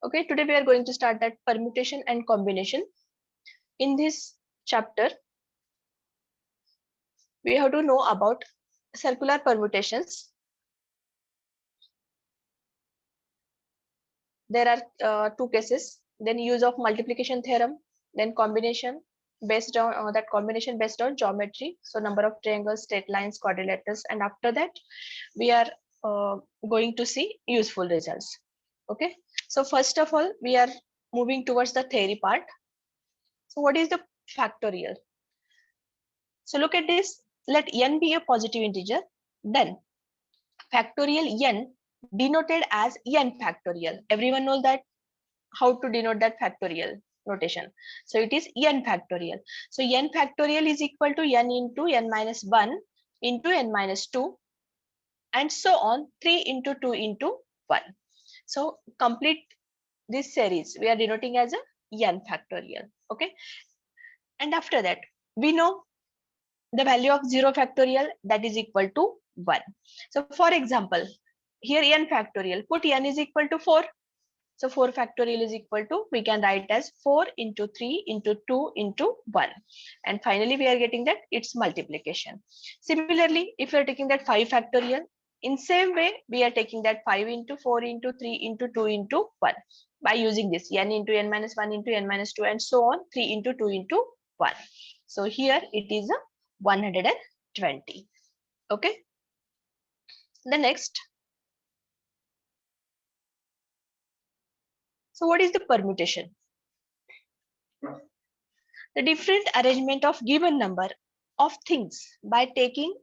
Okay, today we are going to start that permutation and combination. In this chapter, we have to know about circular permutations. There are two cases, then use of multiplication theorem, then combination based on that combination based on geometry. So number of triangles, straight lines, quadrilaterals, and after that we are going to see useful results. Okay, so first of all, we are moving towards the theory part. So what is the factorial? So look at this. Let n be a positive integer, then factorial n denoted as n factorial. Everyone knows that how to denote that factorial notation. So it is n factorial. So n factorial is equal to n into n minus 1 into n minus 2 and so on, 3 into 2 into 1. So complete this series we are denoting as a n factorial. Okay, and after that we know the value of 0 factorial, that is equal to 1. So for example, here n factorial, put n is equal to 4. So 4 factorial is equal to, we can write as 4 into 3 into 2 into 1. And finally, we are getting that it's multiplication. Similarly, if we are taking that 5 factorial, in same way, we are taking that 5 into 4 into 3 into 2 into 1 by using this n into n minus 1 into n minus 2 and so on, 3 into 2 into 1. So here it is a 120. Okay. The next. So what is the permutation? The different arrangement of given number of things by taking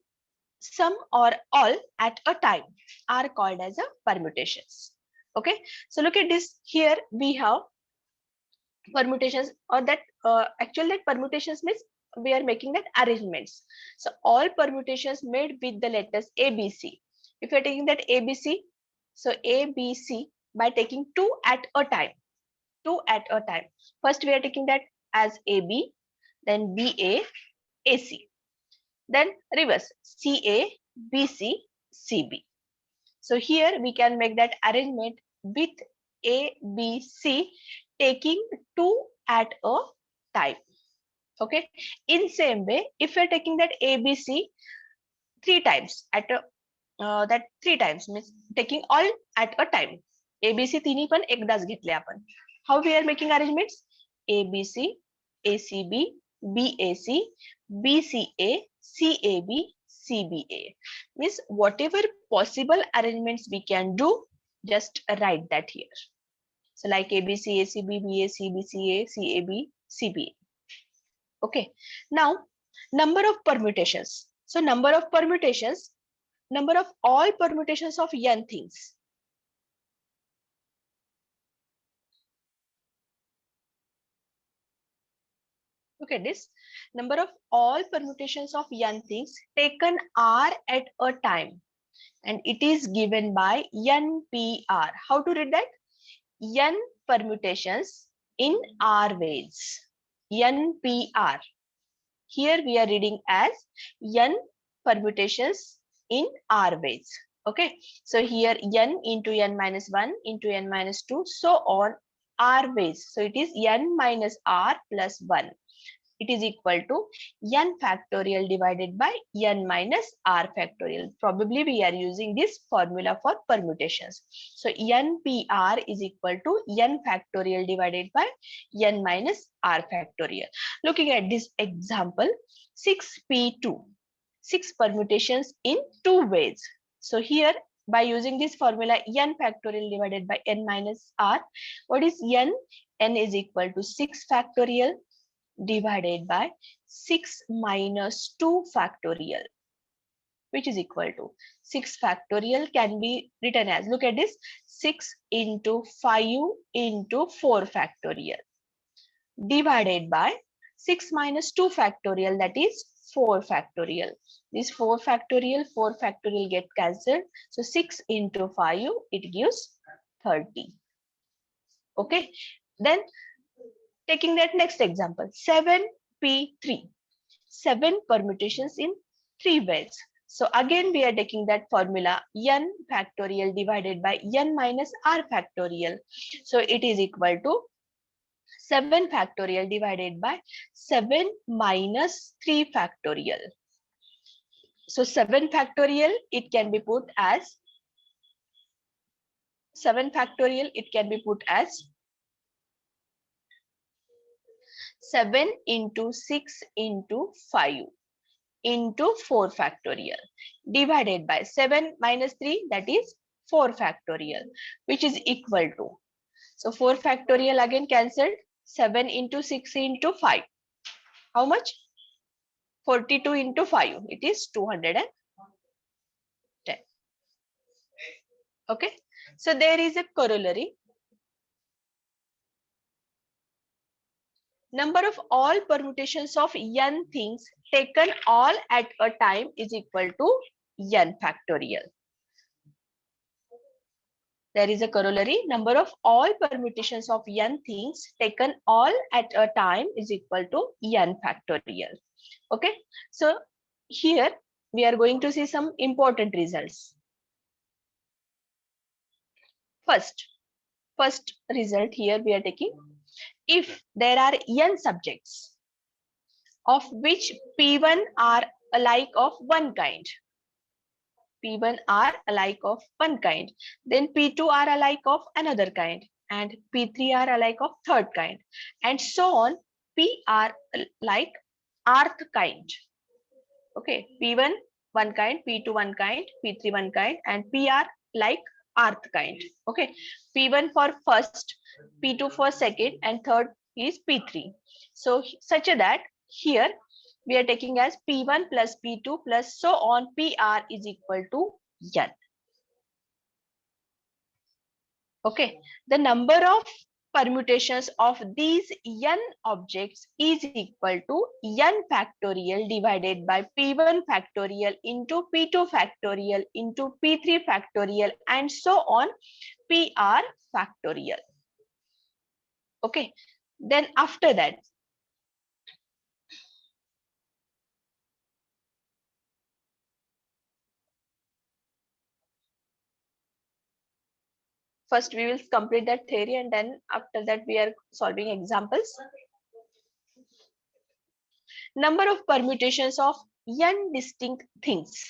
some or all at a time are called as a permutations. Okay. So look at this. Here we have permutations, or that actually that permutations means we are making that arrangements. So all permutations made with the letters ABC. If you're taking that ABC, so ABC by taking two at a time. Two at a time. First we are taking that as AB, then BA, AC. Then reverse CA, BC, CB. So here we can make that arrangement with A, B, C taking two at a time. Okay. In same way, if we're taking that ABC three times at a that three times means taking all at a time. ABC तिन्ही पण एकदाच घेतले आपण. How we are making arrangements? ABC, ACB, BAC, BCA, CAB, CBA. Means whatever possible arrangements we can do, just write that here. So like ABC, ACB, BAC, BCA, CAB, CBA. Okay. Now, number of permutations. So number of permutations, number of all permutations of n things. Look at this. Number of all permutations of n things taken are at a time. And it is given by NPR. How to read that? N permutations in R ways. NPR. Here we are reading as n permutations in R ways. Okay. So here n into n minus 1 into n minus 2, so on R ways. So it is n minus R plus 1. It is equal to n factorial divided by n minus r factorial. Probably we are using this formula for permutations. So NPR is equal to n factorial divided by n minus r factorial. Looking at this example, 6p2, 6 permutations in two ways. So here by using this formula n factorial divided by n minus r, what is n? N is equal to 6 factorial divided by 6 minus 2 factorial, which is equal to 6 factorial can be written as, look at this, 6 into 5 into 4 factorial divided by 6 minus 2 factorial, that is 4 factorial. This 4 factorial get cancelled. So 6 into 5, it gives 30. Okay. Then taking that next example, 7p3, 7 permutations in three ways. So again, we are taking that formula n factorial divided by n minus r factorial. So it is equal to 7 factorial divided by 7 minus 3 factorial. So 7 factorial, it can be put as 7 factorial, it can be put as 7 into 6 into 5 into 4 factorial divided by 7 minus 3, that is 4 factorial, which is equal to, so 4 factorial again cancelled, 7 into 6 into 5. How much? 42 into 5, it is 210. Okay, so there is a corollary. Number of all permutations of n things taken all at a time is equal to n factorial. There is a corollary. Number of all permutations of n things taken all at a time is equal to n factorial. Okay, so here we are going to see some important results. First result here we are taking, if there are n subjects of which P1 are alike of one kind, P1 are alike of one kind, then P2 are alike of another kind, and P3 are alike of third kind, and so on. P are like rth kind. Okay, P1 one kind, P2 one kind, P3 one kind, and P are like rth kind. Okay, P1 for first, P2 for second, and third is P3. So such that here we are taking as P1 plus P2 plus so on, PR is equal to n. Okay, the number of permutations of these n objects is equal to n factorial divided by P1 factorial into P2 factorial into P3 factorial and so on, PR factorial. Okay, then after that, first we will complete that theory and then after that we are solving examples. Number of permutations of n distinct things.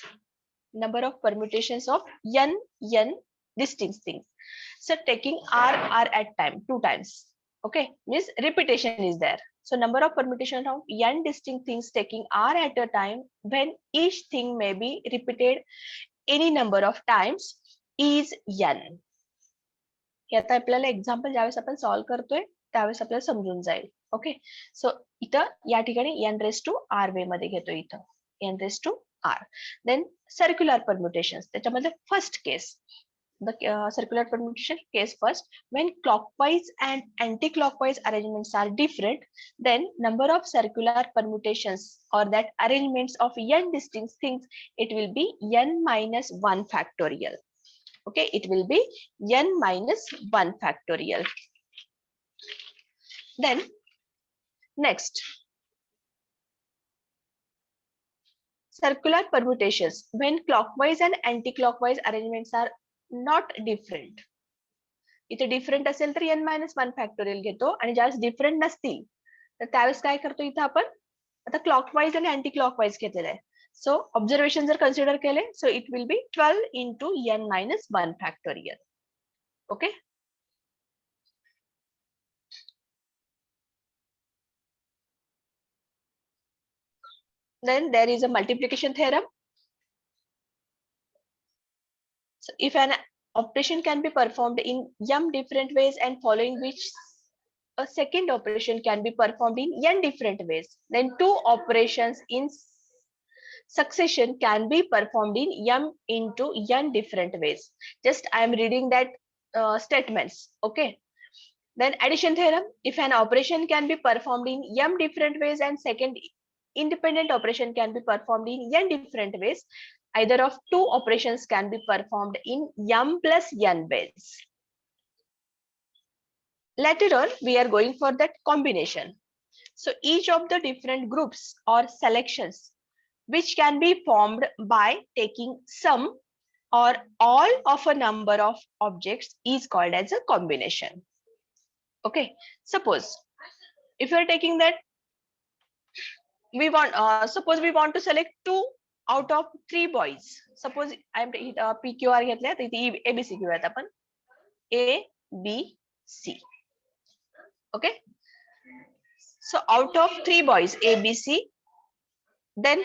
Number of permutations of n distinct things. So taking r at time 2 times. Okay, means repetition is there. So number of permutations of n distinct things taking r at a time when each thing may be repeated any number of times is n. आता आपल्याला example ज्यावेळेस आपण solve करतोय त्यावेळेस आपल्याला समजून जाईल. Okay, सो इथं या ठिकाणी n raise to r way मध्ये घेतो, इथं n raise to r. Then circular permutations, त्याच्यामध्ये first case, the circular permutation case first, when clockwise and anti-clockwise arrangements are different, then number of circular permutations or that arrangements of n distinct things, it will be n minus 1 factorial. Okay, it will be n minus 1 factorial. Then next, circular permutations when clockwise and anti-clockwise arrangements are not different. इथे different असेल तर n minus 1 factorial घेतो आणि ज्यावेळेस different नसतील तर त्यावेळेस काय करतो, इथं आपण आता क्लॉकवाईज आणि अँटी क्लॉकवाईज घेतलेलं आहे. सो ऑब्झर्वेशन जर कन्सिडर केले, so it will be 12 into n minus 1 factorial. Okay, then there is a multiplication theorem. So if an operation can be performed in m different ways and following which a second operation can be performed in n different ways, then two operations in succession can be performed in m into n different ways. Just I am reading that statements. Okay, then addition theorem, if an operation can be performed in m different ways and second independent operation can be performed in n different ways, either of two operations can be performed in m plus n ways. Later on we are going for that combination. So each of the different groups or selections which can be formed by taking some or all of a number of objects is called as a combination. Okay, suppose if you are taking that, we want suppose we want to select 2 out of 3 boys. Suppose I am PQR घेतले तर इथे ABC घेऊयात आपण A B C. Okay, so out of 3 boys A B C, then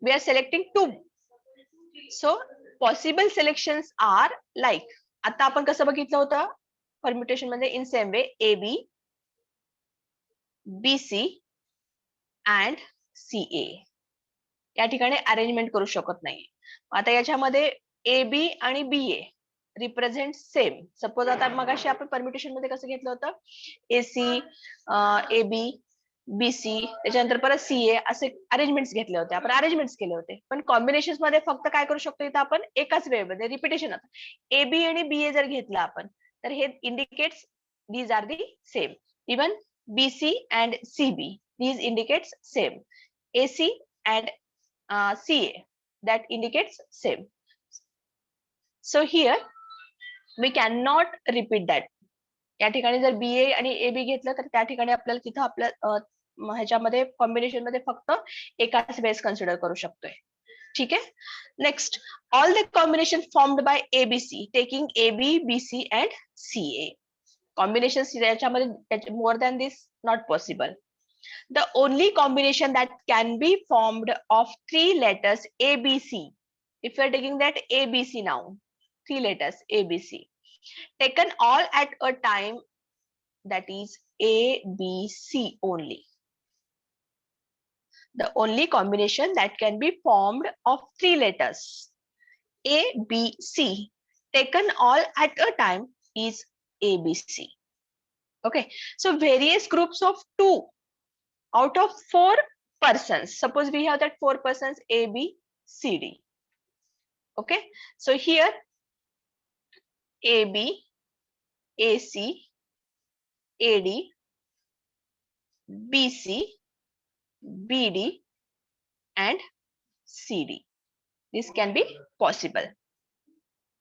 we are selecting 2. So possible selections are like, आता आपण कसं बघितलं होतं परम्युटेशन मध्ये, in same way AB BC and CA या ठिकाणी अरेंजमेंट करू शकत नाही. आता याच्यामध्ये AB आणि BA रिप्रेझेंट सेम. सपोज आता मगाशी आपण परम्युटेशन मध्ये कसं घेतलं होतं, AC AB BC त्याच्यानंतर परत CA असे अरेंजमेंट्स घेतले होते, आपण अरेंजमेंट्स केले होते. पण कॉम्बिनेशन्स मध्ये फक्त काय करू शकतो इथं आपण, एकाच वेळेमध्ये रिपिटेशन. AB आणि BA जर घेतलं आपण तर हे indicates these are the same. Even BC and CB, these indicates same. AC and CA, that indicates same. So here we cannot repeat that. या ठिकाणी जर BA आणि AB घेतलं तर त्या ठिकाणी आपल्याला तिथं आपल्या ह्याच्यामध्ये कॉम्बिनेशन मध्ये फक्त एकाच वेळेस कन्सिडर करू शकतोय. ठीक आहे. Next, all the combination formed by ABC taking AB BC and CA. Combinations याच्यामध्ये more than this not possible. The only combination that can be formed of 3 letters ABC, if you are taking that ABC now, 3 letters ABC taken all at a time, that is ABC only. The only combination that can be formed of 3 letters ABC taken all at a time is ABC. Okay, so various groups of 2 out of 4 persons. Suppose we have that 4 persons A, B, C, D. Okay, so here AB, AC, AD, BC, BD and CD. This can be possible.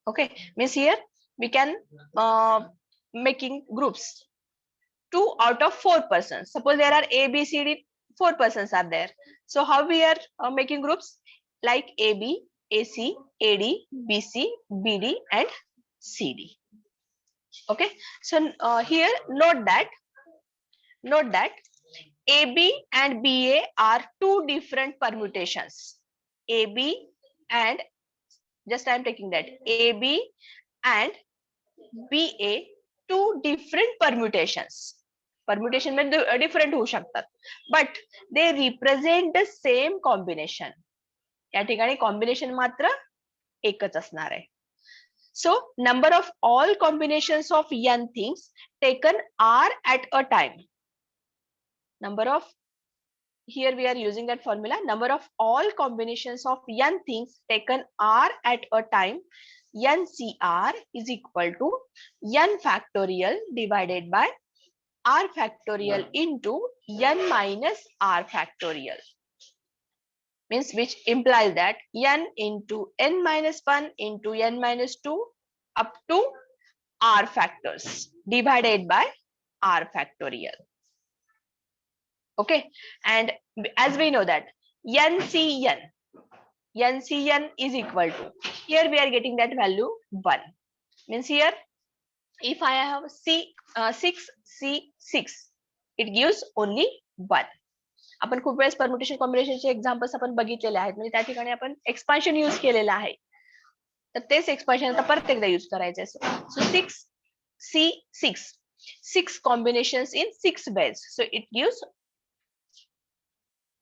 Okay, means here we can making groups 2 out of 4 persons. Suppose there are A, B, C, D, 4 persons are there. So how we are making groups? Like AB, AC, AD, BC, BD and CD. Okay, so here note that AB and BA are 2 different permutations. AB and, just I am taking that, AB and BA, 2 different permutations. Permutation मध्ये different होऊ शकतात, but they represent the same combination. या ठिकाणी combination मात्र एकच असणार आहे. So number of all combinations of n things taken are at a time. Number of, here we are using that formula, number of all combinations of n things taken r at a time, NCR is equal to n factorial divided by r factorial into n minus r factorial. Means which implies that n into n minus 1 into n minus 2 up to r factors divided by r factorial. Okay, and as we know that NCN is equal to, here we are getting that value 1. Means here if I have 6C6, it gives only 1. आपण खूप वेळेस permutation कॉम्बिनेशनचे examples आपण बघितलेले आहेत, म्हणजे त्या ठिकाणी आपण एक्सपान्शन यूज केलेलं आहे, तर तेच एक्सपान्शन आता परत एकदा यूज करायचं आहे. सो 6C6, 6 combinations in 6 ways, so it gives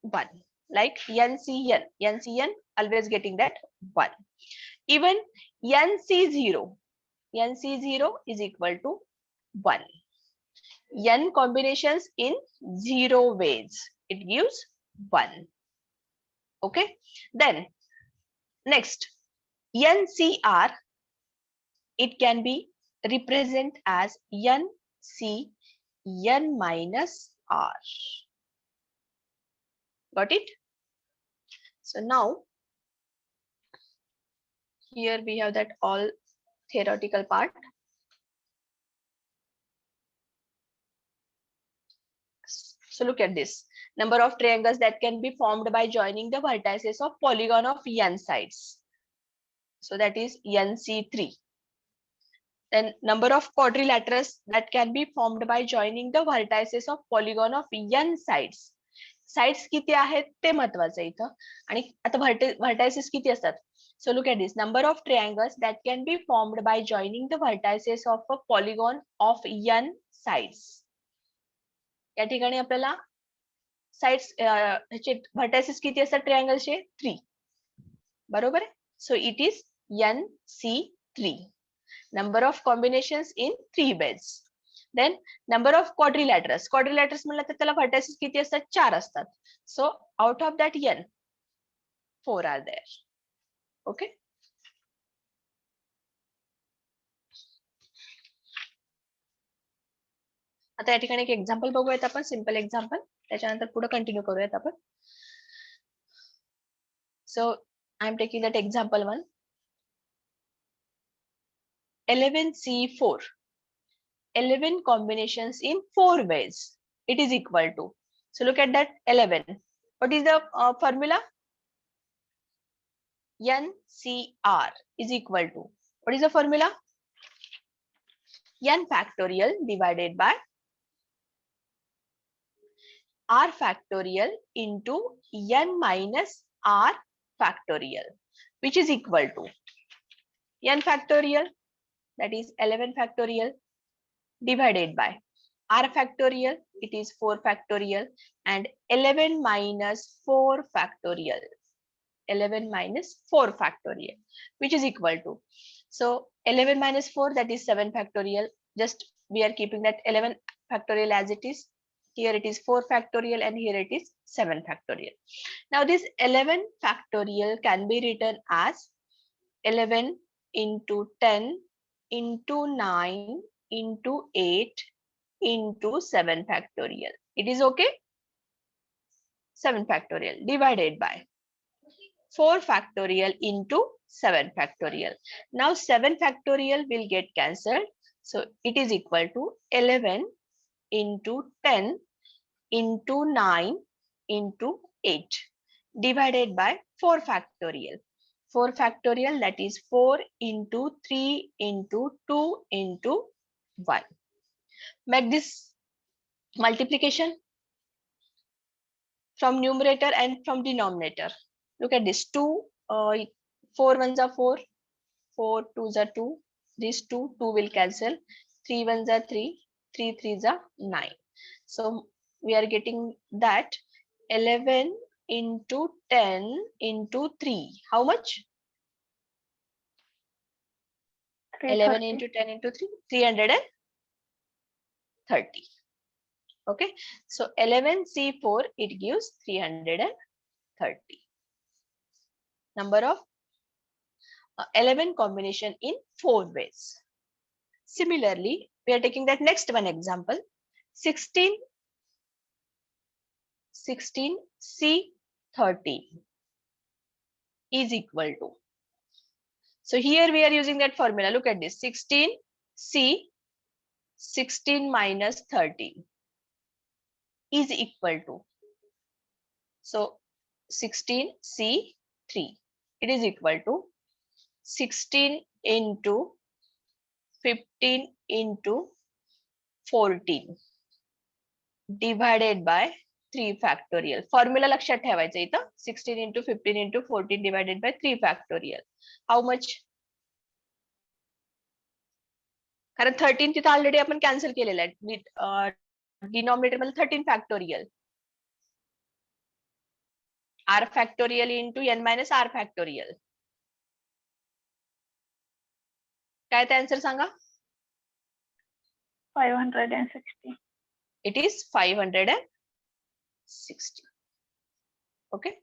1. Like NCN always getting that 1. Even NC0 is equal to 1. N combinations in 0 ways, it gives 1. Okay, then next NCR, it can be represent as NC n minus R. Got it? So now here we have that all theoretical part. So look at this. Number of triangles that can be formed by joining the vertices of polygon of n sides. So that is NC3. Then number of quadrilaterals that can be formed by joining the vertices of polygon of n sides. Sides किती आहेत ते महत्वाचं आहे इथं. आणि आता vertices किती असतात? So look at this. Number of triangles that can be formed by joining the vertices of a polygon of n sides. या ठिकाणी आपल्याला साइड्स ह्याचे vertices किती असतात ट्रायंगलचे 3. बरोबर आहे? So it is NC3. Number of combinations in 3 beds. Then number of quadrilaterals. Quadrilaterals म्हणलं तर त्याला vertices किती असतात? 4 असतात. So out of that n, 4 are there. Okay. आता या ठिकाणी एक एक्झाम्पल बघूयात आपण, सिंपल एक्झाम्पल. त्याच्यानंतर पुढे कंटिन्यू करूयात आपण. So I am taking that example 1. 11C4. 11 combinations in 4 ways. It is equal to. So look at that 11. What is the formula? NCR is equal to. What is the formula? N factorial divided by R factorial into N minus R factorial, which is equal to N factorial, that is 11 factorial, divided by R factorial, it is 4 factorial, and 11 minus 4 factorial. 11 minus 4 factorial, which is equal to. So 11 minus 4, that is 7 factorial. Just we are keeping that 11 factorial as it is. Here it is 4 factorial and here it is 7 factorial. Now this 11 factorial can be written as 11 into 10 into 9 into 8 into 7 factorial. It is okay? 7 factorial divided by 4 factorial into 7 factorial. Now 7 factorial will get cancelled. So it is equal to 11 into 10 into 9 into 8 divided by 4 factorial. 4 factorial, that is 4 into 3 into 2 into 1. Make this multiplication from numerator and from denominator. Look at this. 2, 4 ones are 4, 4 twos are 2. These 2 will cancel. 3 ones are 3, 3 threes are 9. So we are getting that 11 into 10 into 3. How much? 11 into 10 into 3, 330. Okay. So 11C4, it gives 330. Number of 11 combination in 4 ways. Similarly, we are taking that next one example. 16C13 is equal to. So here we are using that formula. Look at this. 16C 16 minus 13 is equal to. So 16C3. It is equal to 16 into 15 into 14 divided by 3 factorial. Formula लक्षात ठेवायचं इथं. 16 into 15 into 14 divided by 3 factorial. How much? कारण 13 तिथं already आपण cancel केलेलं आहे. Denominator मध्ये 13 factorial. R factorial into n minus R factorial. काय ते answer Sanga? 560. It is 560. Okay.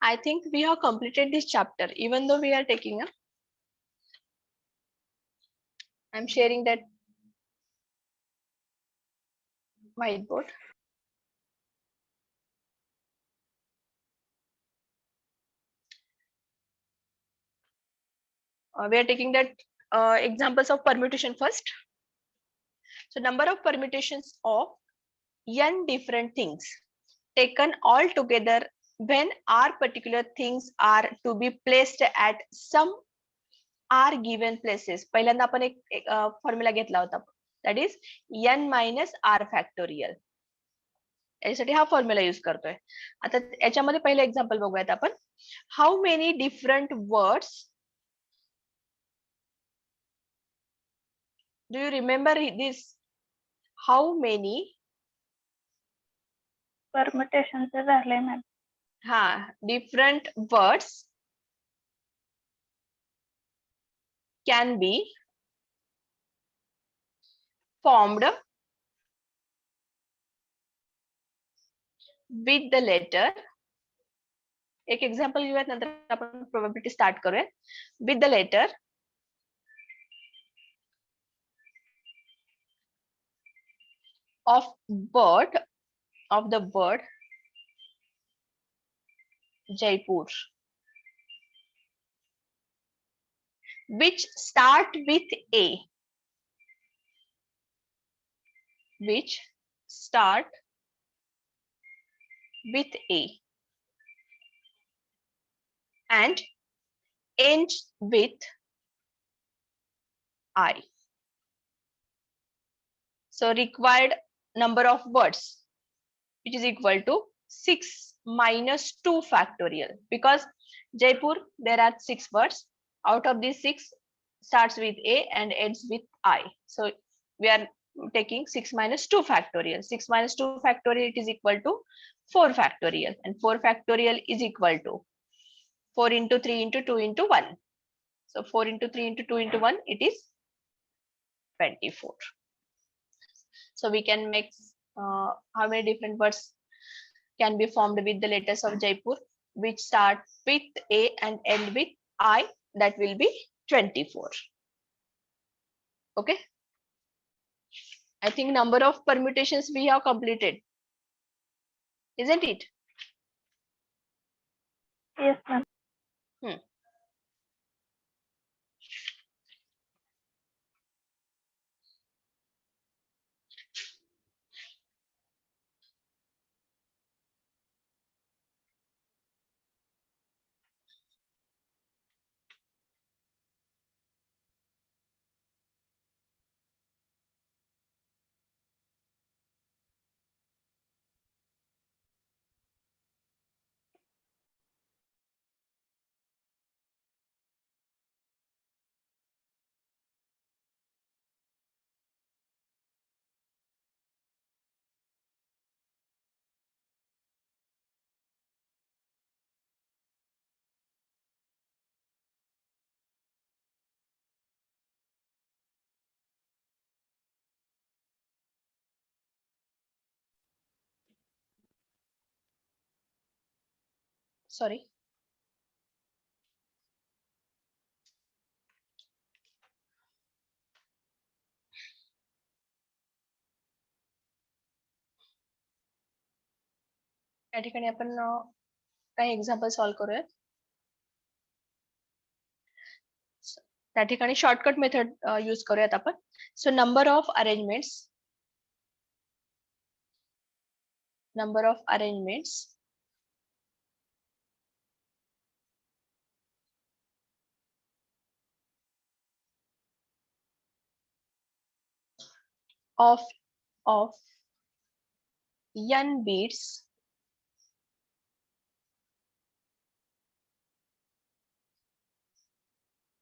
I think we have completed this chapter, even though we are taking a. I'm sharing that whiteboard. We are taking that examples of permutation first. So number of permutations of n different things taken all together when r particular things are to be placed at some r given places. पहिल्यांदा आपण एक formula घेतला होता, that is n minus r factorial. यासाठी हा formula use करतोय. आता याच्यामध्ये पहिलं एक्झाम्पल बघूयात आपण. How many different words, do you remember this? How many परमुटेशनचं झालंय मॅम. हा different words can be formed with the letter. एक एक्झाम्पल घेऊयात, नंतर आपण प्रोबॅबिलिटी स्टार्ट करूयात. With the letter of the word Jaipur, which start with A, which start with A and end with I. So required number of words, which is equal to 6 minus 2 factorial, because Jaipur there are 6 words. Out of these 6 starts with A and ends with I. So we are taking 6 minus 2 factorial. 6 minus 2 factorial, it is equal to 4 factorial, and 4 factorial is equal to 4 into 3 into 2 into 1. So 4 into 3 into 2 into 1, it is 24. So we can make how many different words can be formed with the letters of Jaipur, which start with A and end with I. That will be 24. Okay. I think number of permutations we have completed, isn't it? Yes, ma'am. Sorry. या ठिकाणी आपण काही example solve करूया. त्या ठिकाणी shortcut method use करूयात आपण. सो number of arrangements of n beats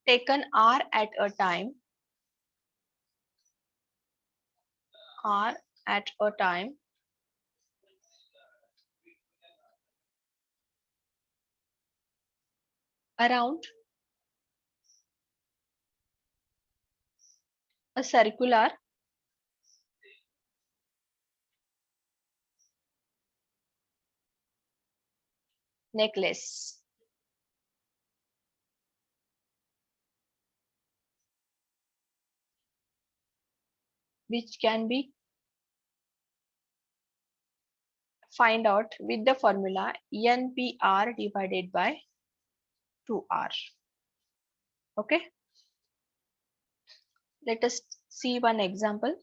taken r at a time around a circular necklace. Which can be find out with the formula NPR divided by 2R. Okay. Let us see one example.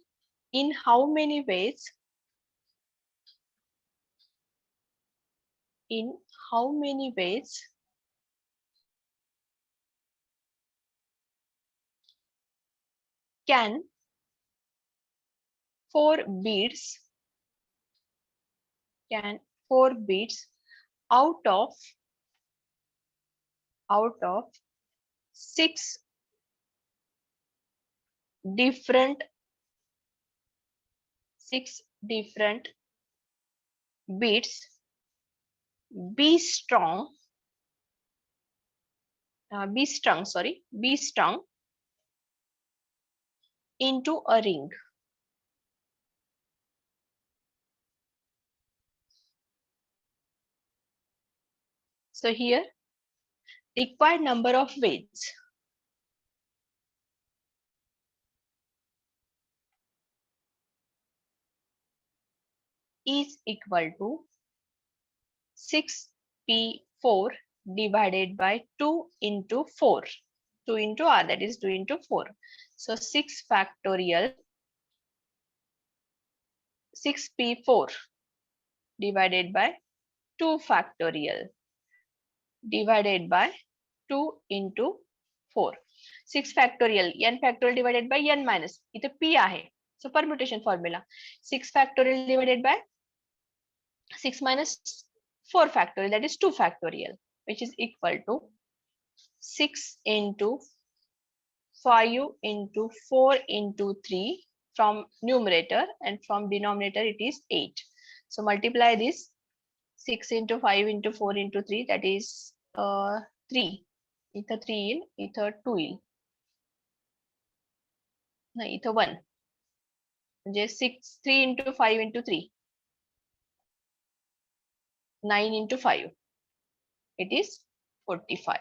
In how many ways? In how many ways can 4 beads out of 6 different beads be strung into a ring. So here required number of weights is equal to 6p4 divided by 2 into 4. 2 into r, that is 2 into 4. So 6 factorial 6p4 divided by 2 factorial divided by 2 into 4. 6 factorial n factorial divided by n minus इथे p आहे. So permutation formula 6 factorial divided by 6 minus 4 factorial, that is 2 factorial, which is equal to 6 into 5 into 4 into 3 from numerator, and from denominator it is 8. So multiply this 6 into 5 into 4 into 3, that is 3. Ither 3 in, ither 2 in. No, ither 1. Just 6, 3 into 5 into 3. 9 into 5. It is 45.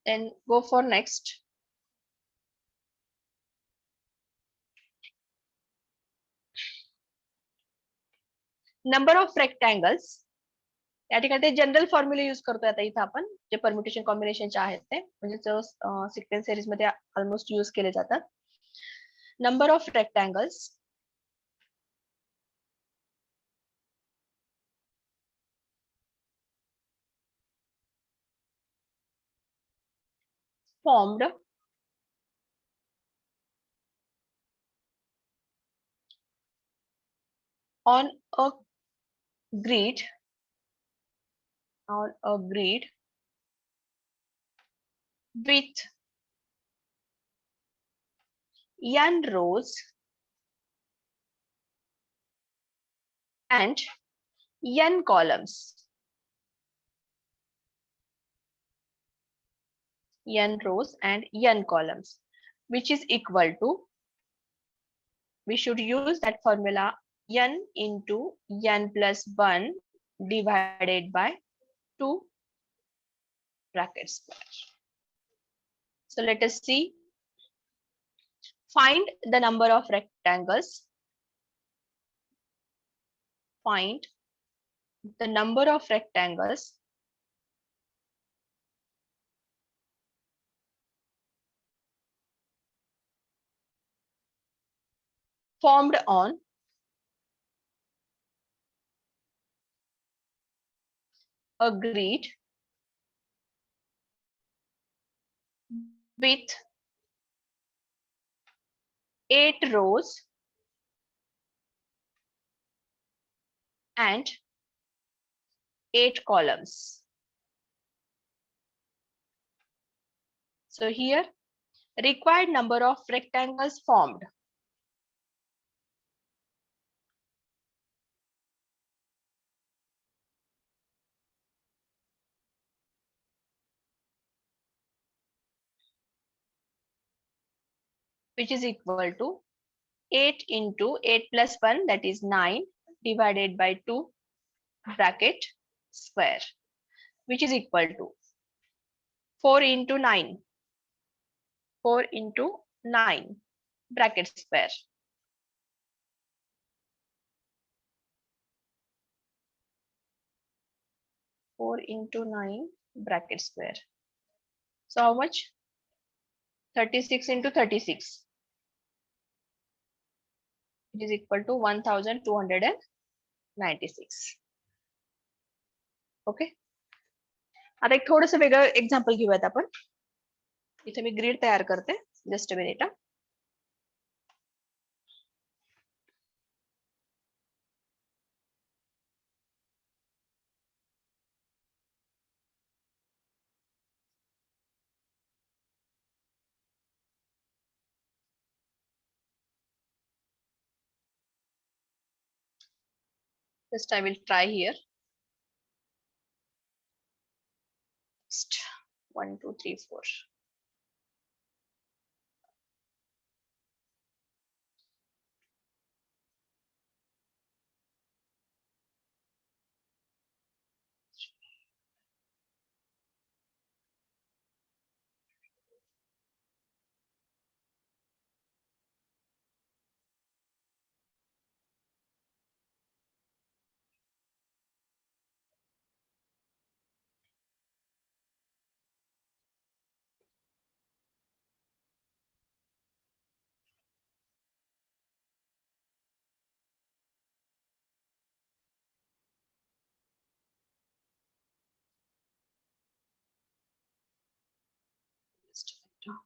Then go for next. Number of rectangles. या ठिकाणी ते general formula use करतोय आता इथं आपण जे permutation कॉम्बिनेशनचे आहेत ते म्हणजे सिक्वेन्स सिरीज मध्ये ऑलमोस्ट यूज केले जातात. Number of rectangles formed on a grid with n rows and n columns. N rows and n columns, which is equal to, we should use that formula n into n plus 1 divided by 2 bracket square. So let us see. Find the number of rectangles. Find the number of rectangles formed on a grid with 8 rows and 8 columns. So here required number of rectangles formed. which is equal to 8 into 8 plus 1, that is 9, divided by 2 bracket square, which is equal to 4 into 9, 4 into 9 bracket square. Four into 9 bracket square. So how much? 36 into 36. It is equal to 1296. Okay, आता एक थोडंसं वेगळं example घेऊयात आपण. इथे मी grid तयार करते. Just a minute. Just I will try here. Next. 1, 2, 3, 4. Just a minute.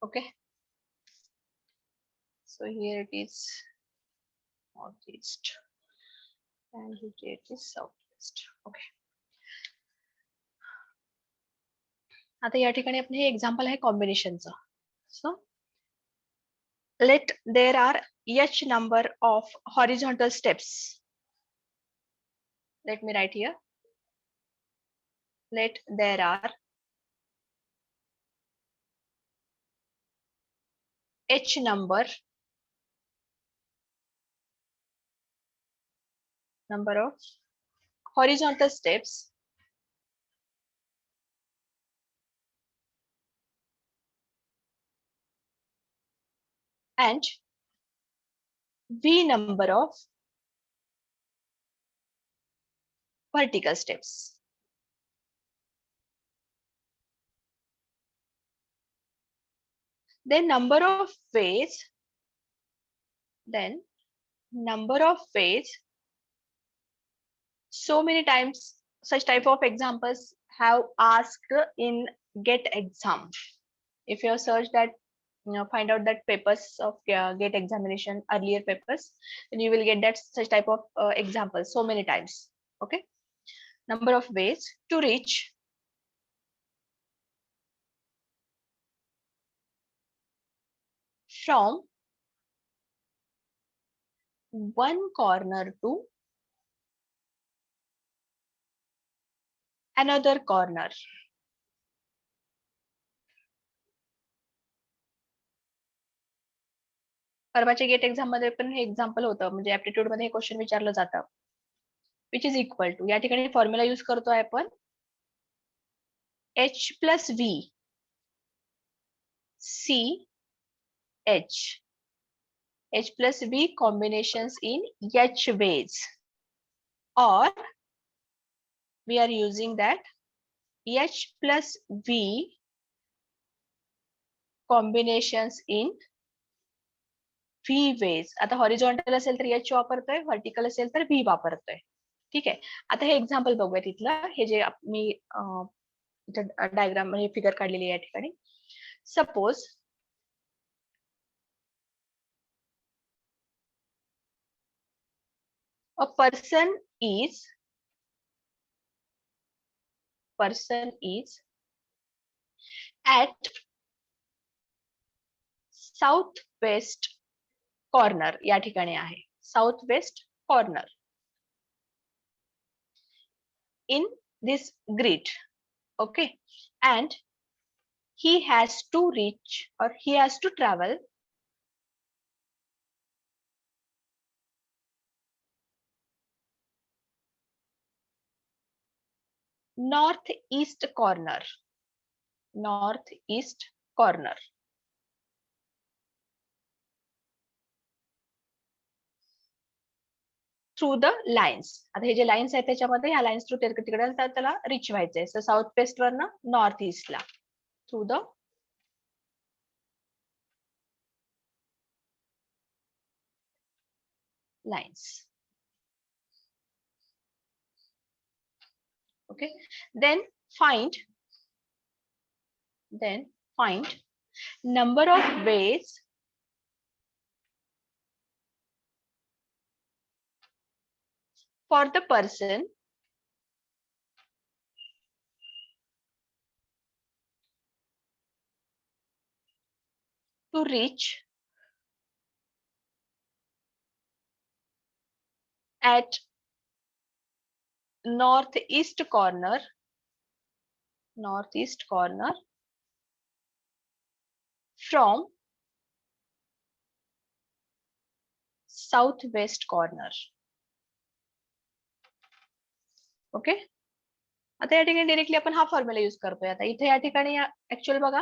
Okay. So here it is northeast and here it is southwest. Okay. आता या ठिकाणी आपण हे एक्झाम्पल आहे कॉम्बिनेशनचं. सो let there are h number of horizontal steps. Let me write here. Let there are h number of horizontal steps and v number of vertical steps. Then number of ways so many times such type of examples have asked in GATE exam. If you search that, find out that papers of GATE examination, earlier papers, then you will get that such type of examples so many times. Okay, number of ways to reach from one corner to another corner. परवाच्या gate exam मध्ये पण हे example होतं, म्हणजे aptitude मध्ये हे question विचारलं जातं. Which is equal to, या ठिकाणी फॉर्म्युला यूज करतोय आपण h plus v c H. H plus V combinations in H ways, or we are using that H plus V combinations in V ways. आता horizontal असेल तर H वापरतोय, vertical असेल तर V वापरतोय. ठीक आहे. आता हे एक्झाम्पल बघूया तिथलं, हे जे मी डायग्राम म्हणजे फिगर काढलेली आहे या ठिकाणी. Suppose a person is at south west corner, या ठिकाणी आहे south west corner in this grid. Okay, and he has to reach, or he has to travel northeast corner through the lines. आता हे जे lines आहेत त्याच्यामध्ये ह्या lines through तिकडे त्याला reach व्हायचंय. सो साऊथ वेस्ट वरनं नॉर्थ ईस्टला through the lines. Okay, then find number of ways for the person to reach at northeast corner from southwest corner. Okay, आता या ठिकाणी डायरेक्टली आपण हा फॉर्म्युला यूज करतोय. आता इथे या ठिकाणी ऍक्च्युअल बघा,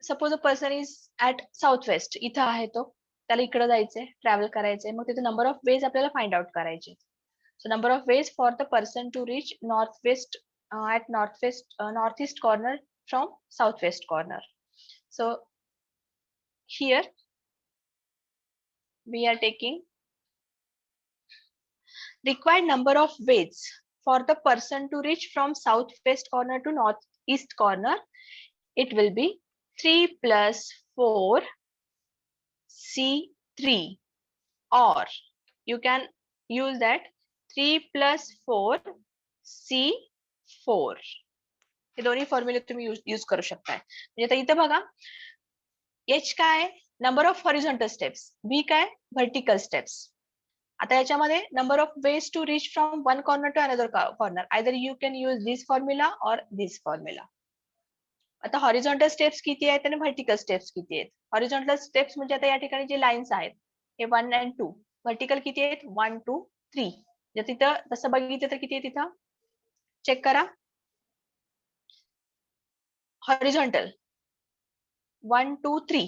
suppose a person is at south west, इथं आहे तो, त्याला इकडे जायचंय, ट्रॅव्हल करायचंय, मग तिथे नंबर ऑफ वेज आपल्याला फाइंड आउट करायचे. So number of ways for the person to reach northeast corner from southwest corner. So here we are taking required number of ways for the person to reach from southwest corner to northeast corner. It will be 3 plus 4 C3, or you can use that 3 plus 4 C4. हे दोन्ही फॉर्म्युले तुम्ही use करू शकताय. म्हणजे आता इथे बघा, H काय, number of horizontal steps, V काय, व्हर्टिकल स्टेप्स. आता याच्यामध्ये number of ways to reach from one corner to another corner, either you can use this formula और दिस फॉर्म्युला. आता हॉरिझॉन्टल स्टेप्स किती आहेत आणि व्हर्टिकल स्टेप्स किती आहेत? हॉरिझॉन्टल स्टेप्स म्हणजे आता या ठिकाणी जे लाईन्स आहेत हे 1 and 2. व्हर्टिकल किती आहेत? 1 2 3. जर तिथं तसं बघितलं तर किती आहे तिथं? चेक करा. Horizontal 1 2 3,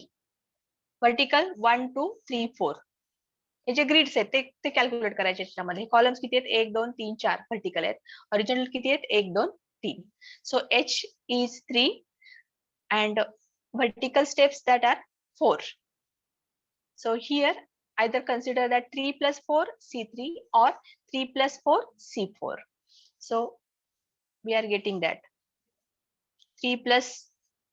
vertical 1 2 3 4. हे जे ग्रिड्स आहेत ते कॅल्क्युलेट करायचे. त्याच्यामध्ये कॉलम्स किती आहेत? 1 2 3 4 व्हर्टिकल आहेत. हॉरिझॉन्टल किती आहेत? 1 2 3. सो H is 3 and vertical steps that are 4. So here either consider that 3 plus 4 C3 or 3 plus 4 C4. So we are getting that 3 plus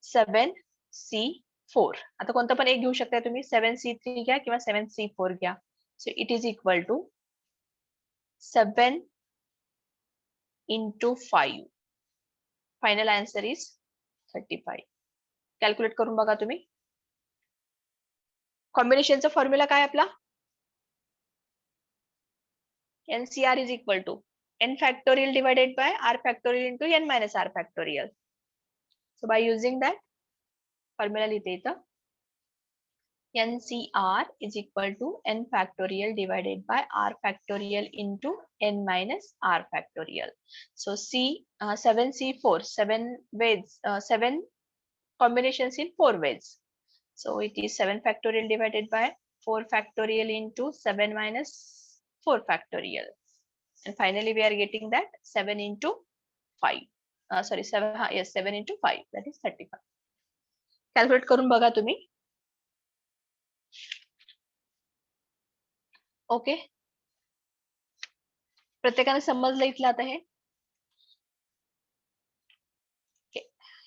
7 C4. आता कोणतं पण एक घेऊ शकता तुम्ही, 7 C3 घ्या किंवा 7 C4 घ्या. So it is equal to 7 into 5. Final answer is 35. Calculate करून बघा तुम्ही. कॉम्बिनेशनचा फॉर्म्युला काय आपला? NCR is equal to n factorial divided by r factorial into n minus r factorial. So by using that formula लिहिते इथं, NCR is equal to n factorial divided by r factorial into n minus r factorial. So 7 C4, 7 ways, 7 combinations in 4 ways. So it is 7 factorial divided by 4 factorial into 7 minus 4 factorial. And finally, we are getting that 7 into 5. Sorry, 7, yes, 7 into 5, that is 35. Calculate करून बघा तुम्ही. Okay, प्रत्येकाने समजलं इथलं आता हे.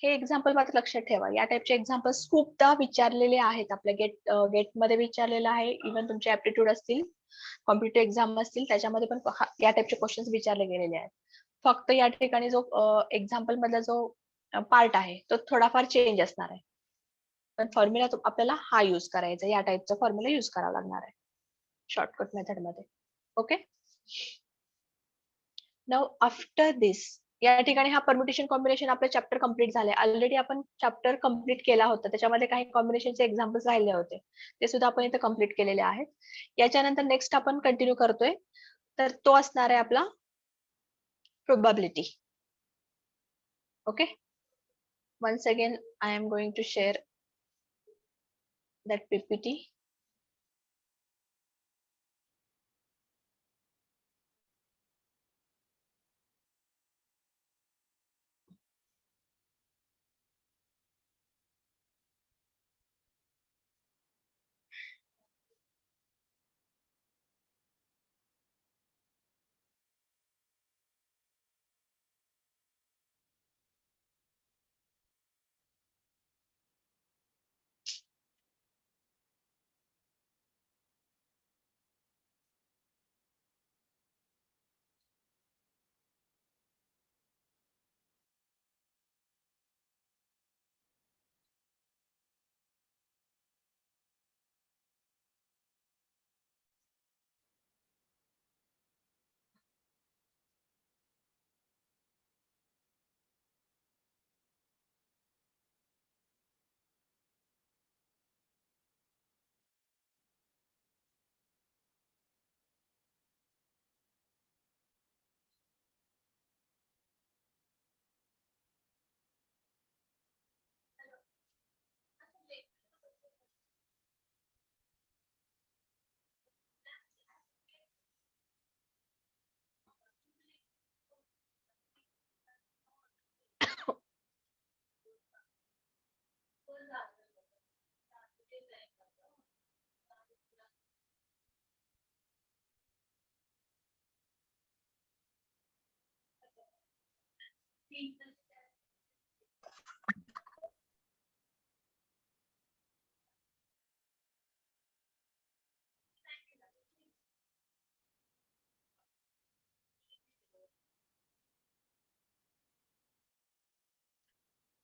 हे example मात्र लक्षात ठेवा. या टाइपचे एक्झाम्पल्स खूपदा विचारलेले आहेत. आपल्या गेट मध्ये विचारलेलं आहे. इव्हन तुमचे ऍप्टिट्यूड असतील, कॉम्पिटेटिव्ह एक्झाम असतील, त्याच्यामध्ये पण या टाइपचे क्वेश्चन्स विचारले गेलेले आहेत. फक्त या ठिकाणी जो एक्झाम्पल मधला जो पार्ट आहे तो थोडाफार चेंज असणार आहे. पण फॉर्म्युला आपल्याला हा यूज करायचा, या टाइपचा फॉर्म्युला यूज करावा लागणार आहे शॉर्टकट मेथड मध्ये. ओके, नाउ आफ्टर दिस, या ठिकाणी हा परम्युटेशन कॉम्बिनेशन आपला चॅप्टर कंप्लीट झालाय. ऑलरेडी आपण चॅप्टर कंप्लीट केला होता, त्याच्यामध्ये काही कॉम्बिनेशनचे एक्झाम्पल्स राहिले होते, ते सुद्धा आपण इथे कंप्लीट केलेले आहेत. याच्यानंतर नेक्स्ट आपण कंटिन्यू करतोय, तर तो असणार आहे आपला probability. Okay, once again I am going to share that PPT.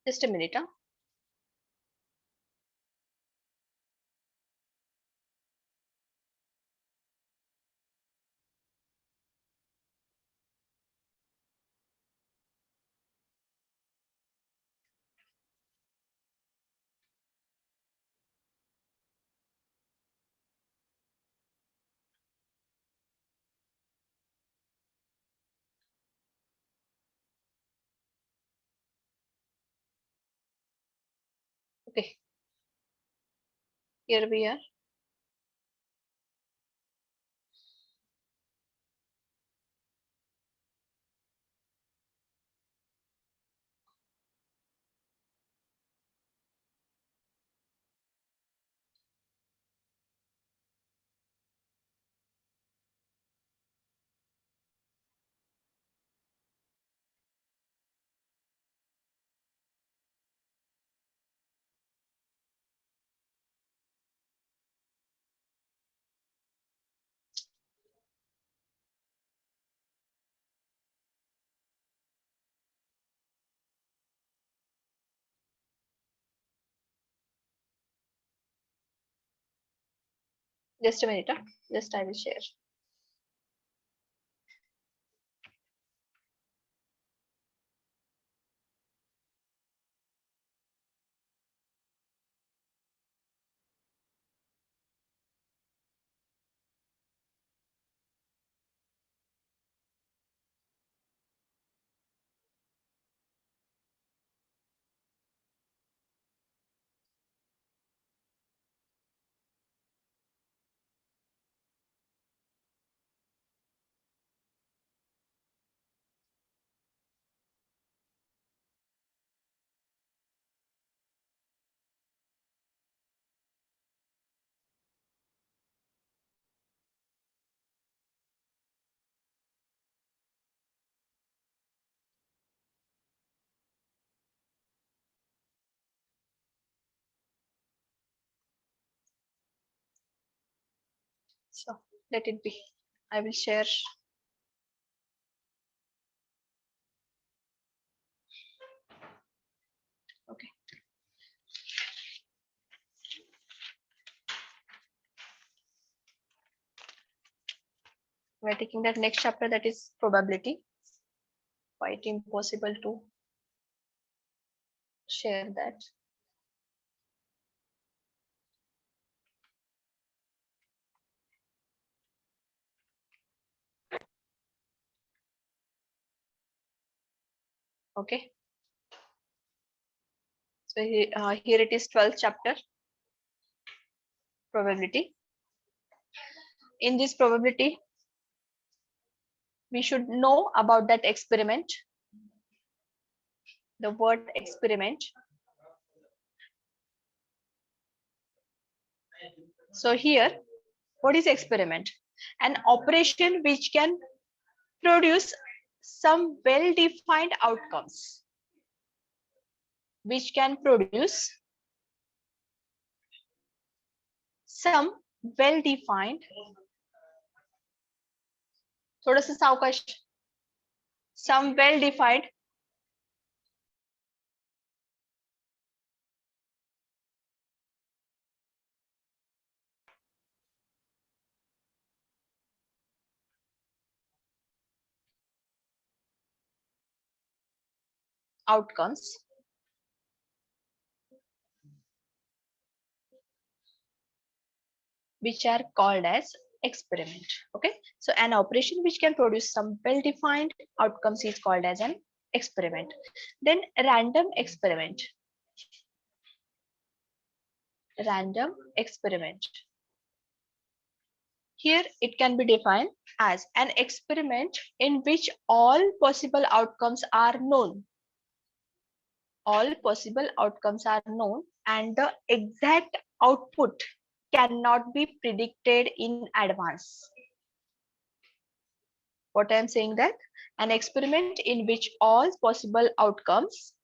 Just a minute. Okay, here we are. Just a minute. Just I will share. So let it be. I will share. Okay. We're taking that next chapter, that is probability. Quite impossible to share that. Okay. So here it is 12th chapter, probability. In this probability, we should know about that experiment. The word experiment. So here, what is experiment? An operation which can produce some well-defined outcomes. Which can produce some well-defined. थोडंसं सावकाश. Some well-defined outcomes which are called as experiment. Okay, so an operation which can produce some well-defined outcomes is called as an experiment. Then random experiment. Random experiment. Here it can be defined as an experiment in which all possible outcomes are known. All possible outcomes are known and the exact output cannot be predicted in advance. What I am saying, that an experiment in which all possible outcomes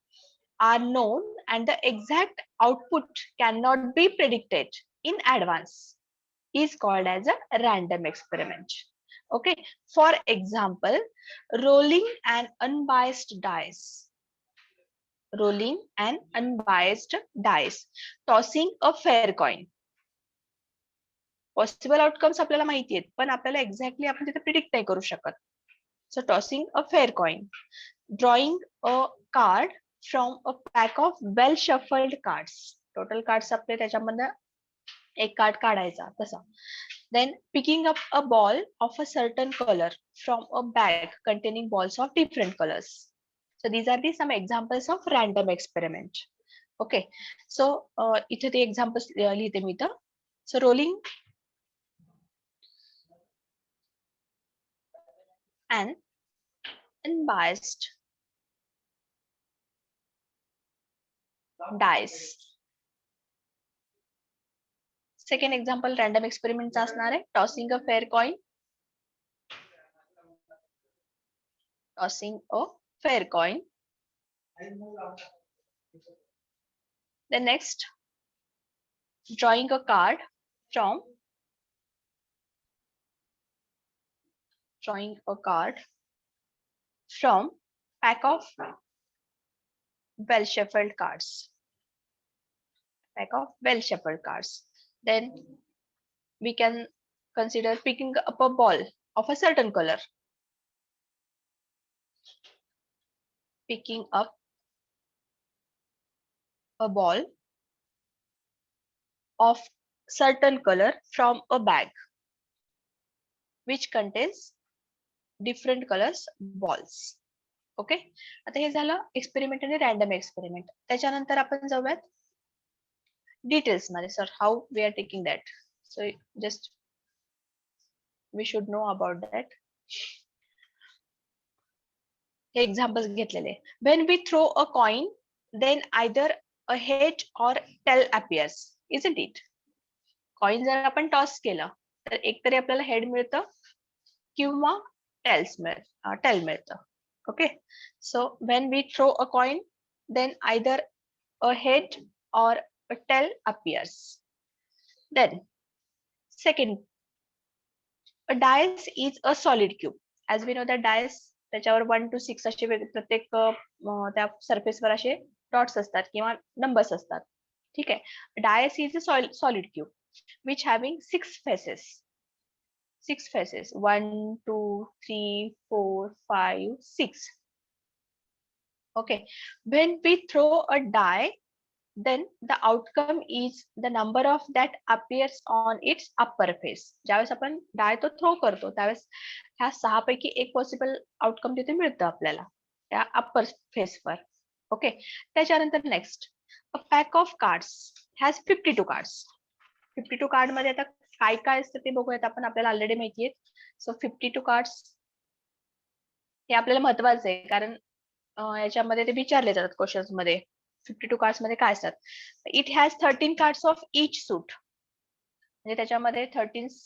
are known and the exact output cannot be predicted in advance is called as a random experiment. Okay, for example, rolling an unbiased dice. Rolling an unbiased dice, tossing a fair coin. Possible outcomes आपल्याला माहिती आहेत, पण आपल्याला exactly आपण तिथे predict नाही करू शकत. So tossing a fair coin, drawing a card from a pack of well shuffled cards. Total cards आपले त्याच्यामध्ये एक कार्ड काढायचा तसा. Then picking up a ball of a certain colour from a bag containing balls of different colours. So these are the some examples of random experiment. Okay, so इथे ते examples लिहिते मी इथं. So rolling an unbiased dice. Second example random experiment असणार आहे tossing a fair coin. Tossing a fair coin. The next, drawing a card from pack of well shuffled cards. Pack of well shuffled cards. Then we can consider picking up a ball of a certain color. Picking up a ball of certain color from a bag which contains different colors balls. Okay, आता हे झालं experiment आणि random experiment. त्याच्यानंतर आपण जाऊयात details मध्ये. Sir how we are taking that, so just we should know about that. हे examples घेतलेले. When we throw a coin then either a head or tail appears, isn't it. Coin जर आपण toss केलं तर एकतरी आपल्याला head मिळतं किंवा टेल मिळतं. Okay, so when we throw a coin then either a head or a tail appears. Then second A dice is a solid cube. As we know that dice त्याच्यावर 1 to 6 असे प्रत्येक त्या सरफेसवर असे dots असतात किंवा numbers असतात. ठीक आहे. Dice is a solid cube which having 6 faces. 6 faces. 1, 2, 3, 4, 5, 6. Okay. When we throw a die, then the outcome is the number of that appears on its upper face. ज्यावेळेस आपण डाय तो throw करतो त्यावेळेस ह्या 6 पैकी एक पॉसिबल आउटकम तिथे मिळतं आपल्याला त्या अप्पर फेसवर. ओके. त्याच्यानंतर next a pack of cards has 52 cards. 52 card मध्ये आता काय काय असतं ते बघूयात आपण. आपल्याला ऑलरेडी माहिती आहे. सो 52 कार्ड्स हे आपल्याला महत्वाचं आहे कारण याच्यामध्ये ते विचारले जातात क्वेश्चन्स मध्ये. 52 कार्ड्स मध्ये काय असतात. It has 13 cards of each suit. म्हणजे त्याच्यामध्ये 13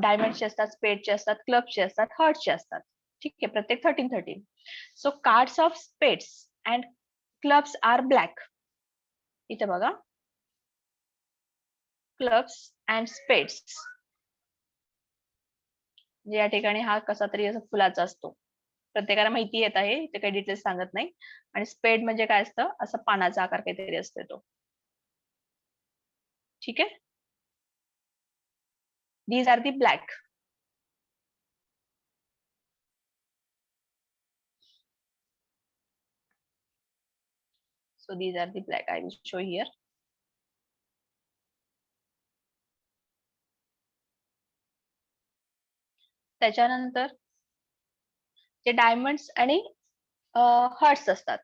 डायमंडचे असतात, स्पेडचे असतात, क्लबचे असतात, हर्टचे असतात. ठीक आहे. प्रत्येक 13. So cards of spades and clubs are black. इथे बघा क्लब्स अँड स्पेड्स. या ठिकाणी हा कसा तरी असं फुलाचा असतो. प्रत्येकाला माहिती येत आहे ते काही डिटेल्स सांगत नाही. आणि स्पेड म्हणजे काय असतं असं पानाचा आकार काहीतरी असतो तो. ठीक आहे. These are the black. So these are the black. I will show here. त्याच्यानंतर जे डायमंड्स आणि हर्ट्स असतात.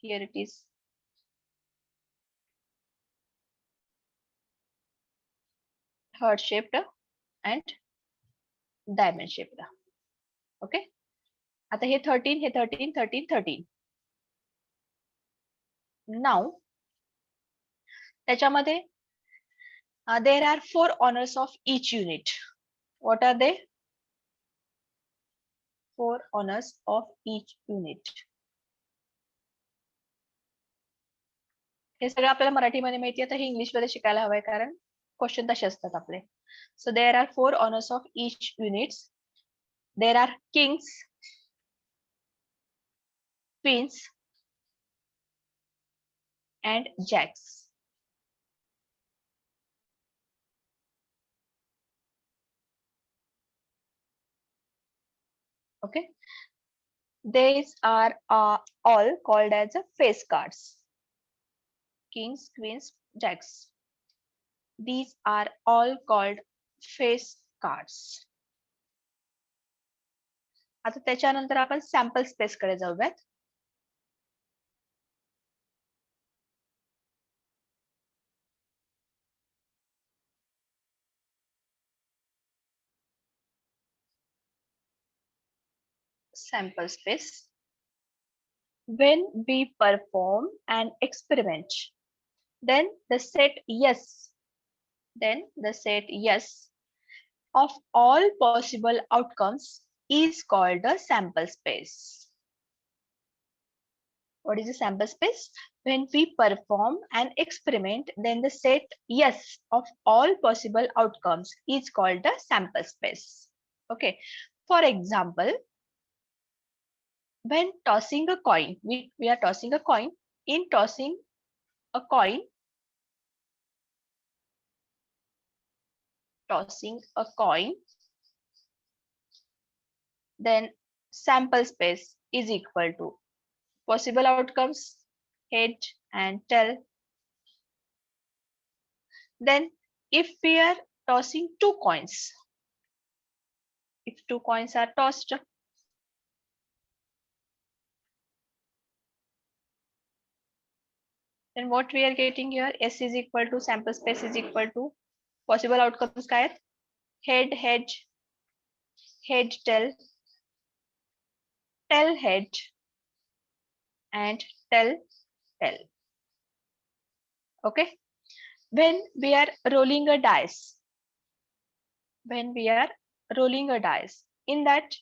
Here it is. Heart shaped and diamond shaped. Okay. आता हे 13, हे 13, 13, 13. Now त्याच्यामध्ये there are 4 honors of each unit. What are they? 4 honors of each unit. हे सगळं आपल्याला मराठीमध्ये माहिती आहे तर हे इंग्लिशमध्ये शिकायला हवंय कारण क्वेश्चन तसे असतात आपले. So there are 4 honours of each units. There are kings, queens and jacks. Okay. These are all called as face cards. Kings, queens, jacks. These are all called face cards. आता त्याच्यानंतर आपण sample space कडे जाऊयात. Sample space. When we perform an experiment, then the set yes of all possible outcomes is called a sample space. What is a sample space? When we perform an experiment, then the set yes of all possible outcomes is called a sample space. Okay. For example, when tossing a coin, we are tossing a coin. In tossing a coin, then sample space is equal to possible outcomes, head and tail. Then if we are tossing 2 coins, if 2 coins are tossed, then what we are getting here, S is equal to sample space is equal to possible outcomes काय आहेत? Head, head, tail, tail, head and tail. Okay. When we are rolling a dice, in that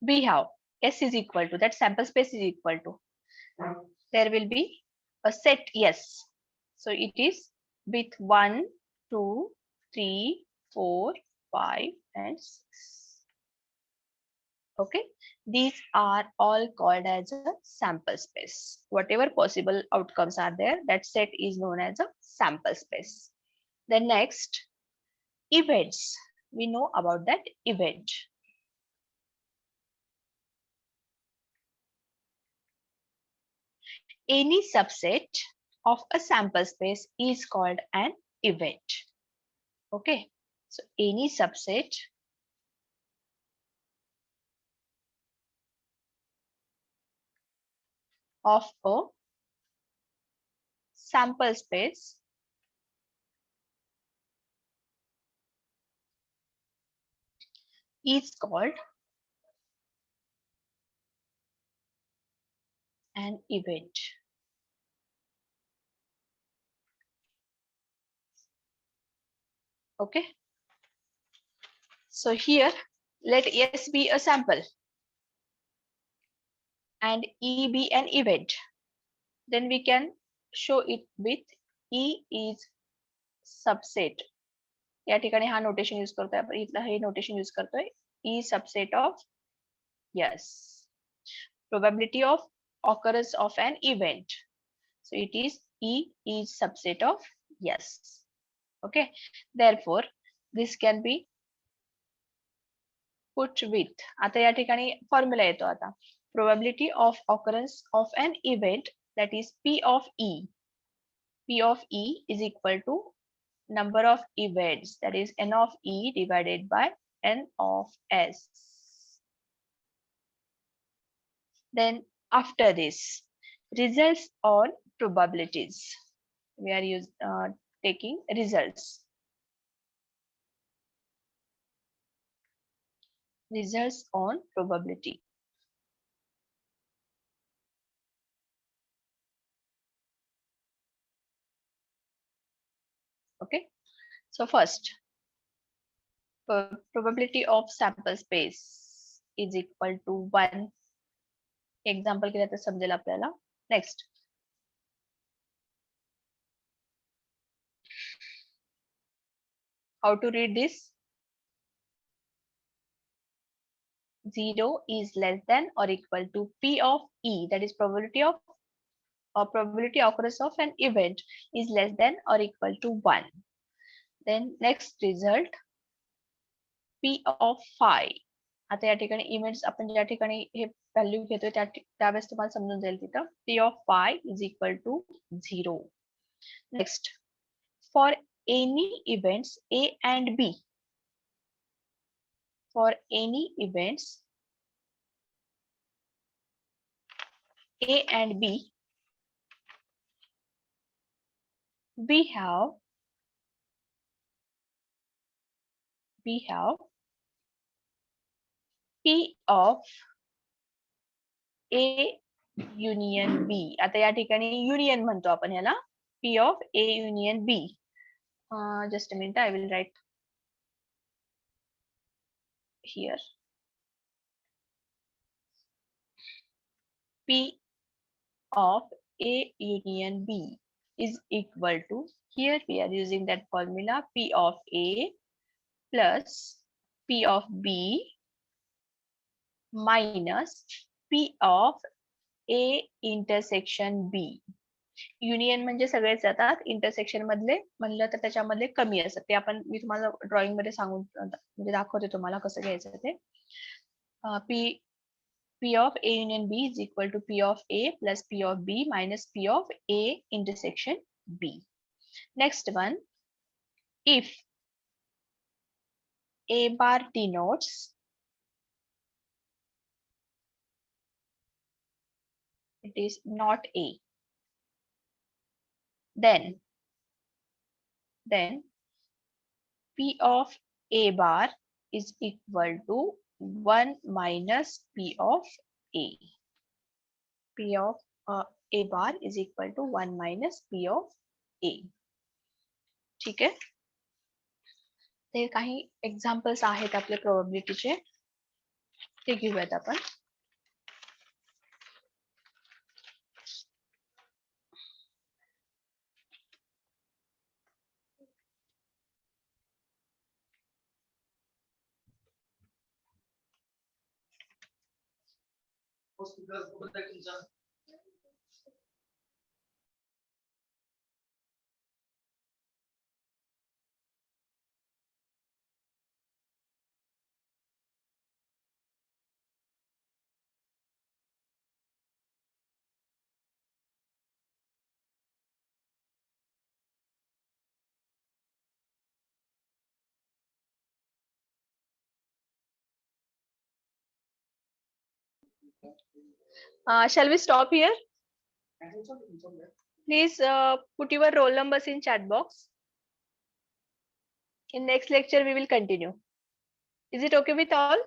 we have S is equal to, that sample space is equal to there will be a set yes. So it is with 1, 2, 3, 4, 5 and 6. Okay, these are all called as a sample space. Whatever possible outcomes are there, that set is known as a sample space. Then next, events. We know about that event. Any subset of a sample space is called an event. Okay, so any subset of a sample space is called an event. Okay, so here let S be a sample and E be an event. Then we can show it with E is subset. या ठिकाणी हा notation use करतोय आपण, इथला हे notation use करतोय E subset of yes. Probability of occurrence of an event. So it is E is subset of yes. Okay, therefore this can be put with, आता या ठिकाणी फॉर्म्युला येतो आता, probability of occurrence of an event, that is P of E. P of E is equal to number of events, that is N of E divided by N of S. Then after this, results on probabilities. We are taking results. Results on probability. Okay, so first, probability of sample space is equal to 1. Example केलं तर समजेल आपल्याला. Next, how to read this? 0 is less than or equal to P of E, that is probability of or probability occurrence of an event is less than or equal to 1. Then next result, P of phi. आता या ठिकाणी events आपण ज्या ठिकाणी हे value घेतोय त्यावेळेस तुम्हाला समजून जाईल तिथं P of phi is equal to 0. Next, for any events A and B, for any events A and B, we have P of A union B. आता या ठिकाणी युनियन म्हणतो आपण याला, P of A union B. Just a minute, I will write here. P of A union B is equal to, here we are using that formula, P of A plus P of B minus P of A intersection B. Union म्हणजे सगळेच येतात, intersection मधले म्हणलं तर त्याच्यामधले कमी असतात. ते आपण मी तुम्हाला ड्रॉइंग मध्ये सांगून म्हणजे दाखवते तुम्हाला कसं घ्यायचं ते. P of A union B is equal to P of A plus P of B minus P of A intersection B. Next one, if A bar denotes it is not A, then P of A bar is equal to 1 minus P of A. P of A bar is equal to 1 minus P of A. ठीक आहे, ते काही examples आहेत आपल्या प्रोबॅबिलिटीचे, ते घेऊयात आपण. Shall we stop here? Please put your roll numbers in chat box. In next lecture, we will continue. Is it okay with all?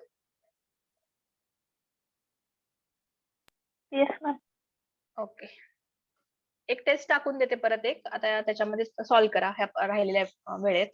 Yes, ma'am. Okay. एक टेस्ट टाकून देते परत एक आता त्याच्यामध्ये सॉल्व्ह करा ह्या राहिलेल्या वेळेत.